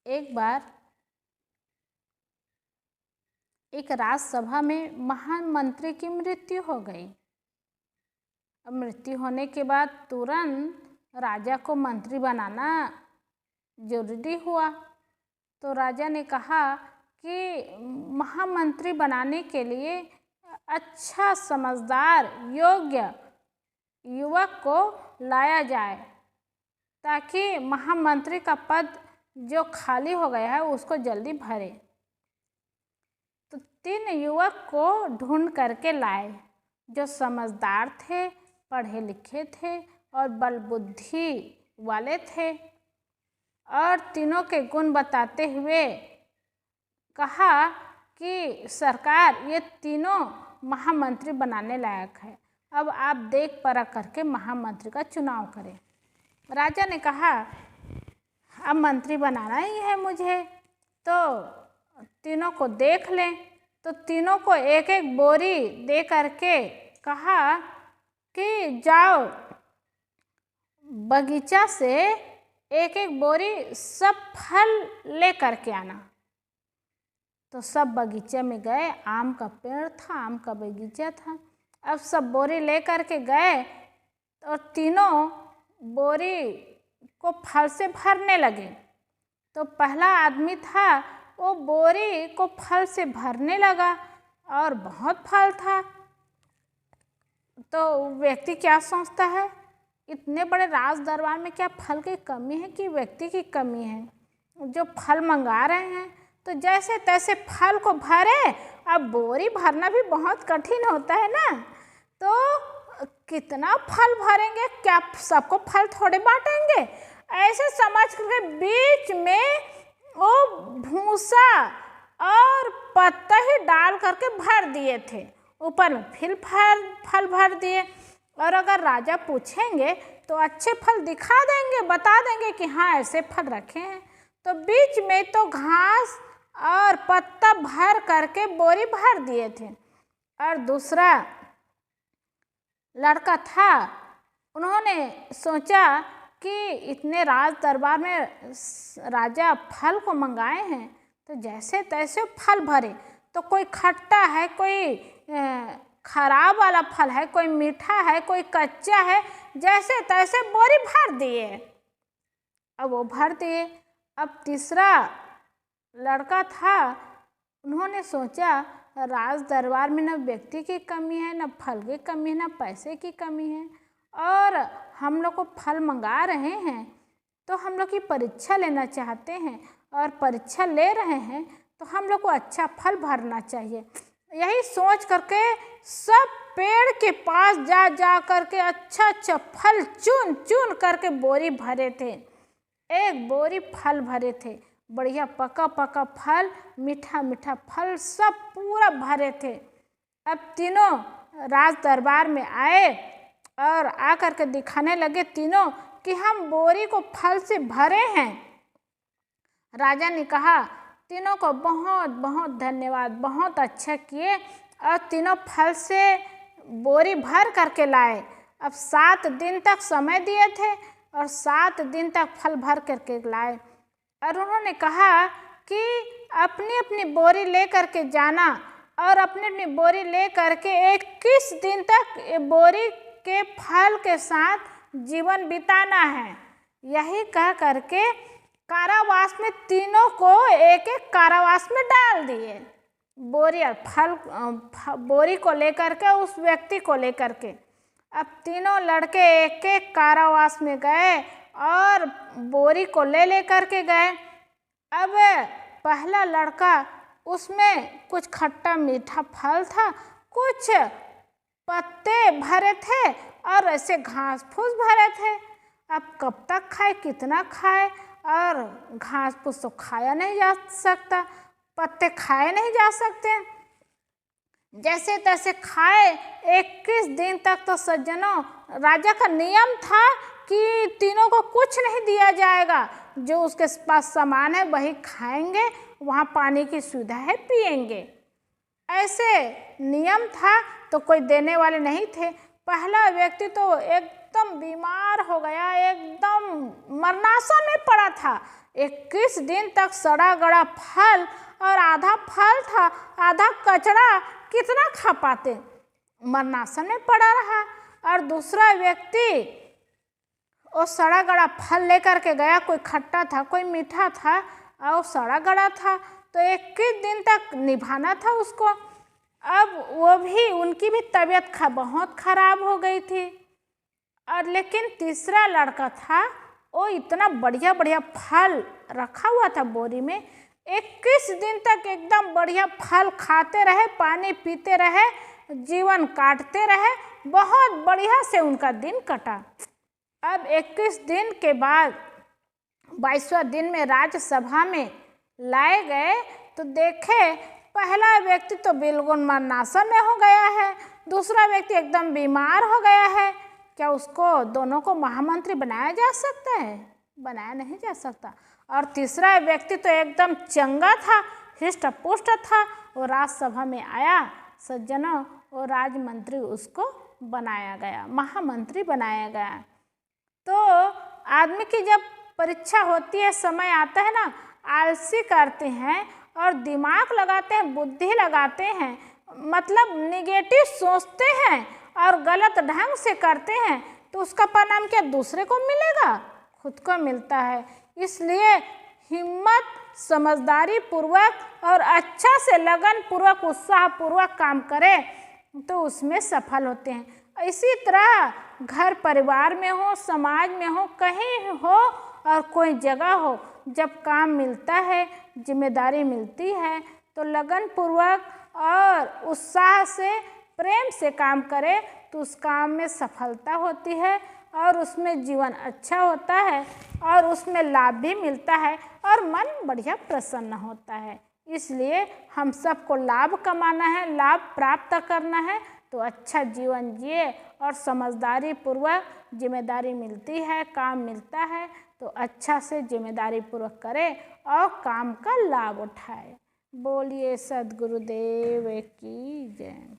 एक बार एक राजसभा में महान मंत्री की मृत्यु हो गई। अब मृत्यु होने के बाद तुरंत राजा को मंत्री बनाना जरूरी हुआ। तो राजा ने कहा कि महामंत्री बनाने के लिए अच्छा, समझदार, योग्य युवक को लाया जाए ताकि महामंत्री का पद जो खाली हो गया है उसको जल्दी भरे। तो 3 युवक को ढूंढ करके लाए जो समझदार थे, पढ़े लिखे थे और बलबुद्धि वाले थे, और तीनों के गुण बताते हुए कहा कि सरकार, ये तीनों महामंत्री बनाने लायक है, अब आप देख परख करके महामंत्री का चुनाव करें। राजा ने कहा अब मंत्री बनाना ही है मुझे, तो तीनों को देख लें। तो तीनों को एक एक बोरी दे करके कहा कि जाओ बगीचा से एक एक बोरी सब फल ले करके आना। तो सब बगीचे में गए, आम का पेड़ था, आम का बगीचा था। अब सब बोरी ले करके गए और तीनों बोरी को फल से भरने लगे। तो पहला आदमी था, वो बोरी को फल से भरने लगा और बहुत फल था। तो व्यक्ति क्या सोचता है, इतने बड़े राज दरबार में क्या फल की कमी है कि व्यक्ति की कमी है? जो फल मंगा रहे हैं तो जैसे तैसे फल को भरे। अब बोरी भरना भी बहुत कठिन होता है ना, तो कितना फल भरेंगे, क्या सबको फल थोड़े बांटेंगे? ऐसे समझ करके बीच में वो भूसा और पत्ता ही डाल करके भर दिए थे, ऊपर में फिर फल भर दिए। और अगर राजा पूछेंगे तो अच्छे फल दिखा देंगे, बता देंगे कि हाँ ऐसे फल रखे हैं। तो बीच में तो घास और पत्ता भर करके बोरी भर दिए थे। और दूसरा लड़का था, उन्होंने सोचा कि इतने राज दरबार में राजा फल को मंगाए हैं तो जैसे तैसे फल भरे। तो कोई खट्टा है, कोई खराब वाला फल है, कोई मीठा है, कोई कच्चा है, जैसे तैसे बोरी भर दिए। अब वो भर दिए। अब तीसरा लड़का था, उन्होंने सोचा राज दरबार में न व्यक्ति की कमी है, न फल की कमी है, न पैसे की कमी है, और हम लोग को फल मंगा रहे हैं तो हम लोग की परीक्षा लेना चाहते हैं, और परीक्षा ले रहे हैं तो हम लोग को अच्छा फल भरना चाहिए। यही सोच करके सब पेड़ के पास जा करके अच्छा फल चुन चुन करके बोरी भरे थे। एक बोरी फल भरे थे, बढ़िया पका पका फल, मीठा मीठा फल, सब पूरा भरे थे। अब तीनों राज दरबार में आए और आकर के दिखाने लगे तीनों कि हम बोरी को फल से भरे हैं। राजा ने कहा तीनों को बहुत बहुत धन्यवाद, बहुत अच्छा किए, और तीनों फल से बोरी भर करके लाए। अब 7 दिन तक समय दिए थे और 7 दिन तक फल भर करके लाए। और उन्होंने कहा कि अपनी अपनी बोरी ले करके जाना और अपनी अपनी बोरी ले करके 21 दिन तक बोरी के फल के साथ जीवन बिताना है। यही कह करके कारावास में तीनों को एक एक कारावास में डाल दिए। बोरी और बोरी को लेकर के, उस व्यक्ति को लेकर के। अब तीनों लड़के एक एक कारावास में गए और बोरी को ले करके गए। अब पहला लड़का, उसमें कुछ खट्टा मीठा फल था, कुछ पत्ते भरे थे और ऐसे घास फूस भरे थे। अब कब तक खाए, कितना खाए, और घास फूस तो खाया नहीं जा सकता, पत्ते खाए नहीं जा सकते। जैसे तैसे खाए 21 दिन तक। तो सज्जनों, राजा का नियम था कि तीनों को कुछ नहीं दिया जाएगा, जो उसके पास सामान है वही खाएंगे, वहाँ पानी की सुविधा है पिएंगे, ऐसे नियम था। तो कोई देने वाले नहीं थे। पहला व्यक्ति तो एकदम बीमार हो गया, एकदम मरणासन में पड़ा था। 21 दिन तक सड़ा गड़ा फल, और आधा फल था आधा कचरा, कितना खा पाते। मरणासन में पड़ा रहा। और दूसरा व्यक्ति वो सड़ा गड़ा फल लेकर के गया, कोई खट्टा था कोई मीठा था और सड़ा गड़ा था, तो 21 दिन तक निभाना था उसको। अब वो भी, उनकी भी तबीयत बहुत खराब हो गई थी। और लेकिन तीसरा लड़का था, वो इतना बढ़िया बढ़िया फल रखा हुआ था बोरी में, 21 दिन तक एकदम बढ़िया फल खाते रहे, पानी पीते रहे, जीवन काटते रहे, बहुत बढ़िया से उनका दिन कटा। अब 21 दिन के बाद 22वां दिन में राज्यसभा में लाए गए तो देखे पहला व्यक्ति तो बिल्कुल मरणासन में हो गया है, दूसरा व्यक्ति एकदम बीमार हो गया है। क्या उसको दोनों को महामंत्री बनाया जा सकता है? बनाया नहीं जा सकता। और तीसरा व्यक्ति तो एकदम चंगा था, हृष्ट पुष्ट था, वो राज्यसभा में आया। सज्जनों, वो राजमंत्री उसको बनाया गया, महामंत्री बनाया गया। तो आदमी की जब परीक्षा होती है, समय आता है ना, आलसी करते हैं और दिमाग लगाते हैं, बुद्धि लगाते हैं, मतलब निगेटिव सोचते हैं और गलत ढंग से करते हैं, तो उसका परिणाम क्या दूसरे को मिलेगा? खुद को मिलता है। इसलिए हिम्मत, समझदारी पूर्वक और अच्छा से लगन पूर्वक, उत्साह पूर्वक काम करें तो उसमें सफल होते हैं। इसी तरह घर परिवार में हो, समाज में हो, कहीं हो और कोई जगह हो, जब काम मिलता है, जिम्मेदारी मिलती है, तो लगन पूर्वक और उत्साह से, प्रेम से काम करें तो उस काम में सफलता होती है और उसमें जीवन अच्छा होता है और उसमें लाभ भी मिलता है और मन बढ़िया प्रसन्न होता है। इसलिए हम सबको लाभ कमाना है, लाभ प्राप्त करना है, तो अच्छा जीवन जिए और समझदारी पूर्वक जिम्मेदारी मिलती है, काम मिलता है तो अच्छा से जिम्मेदारी पूर्वक करें और काम का लाभ उठाए। बोलिए सद्गुरुदेव की जय।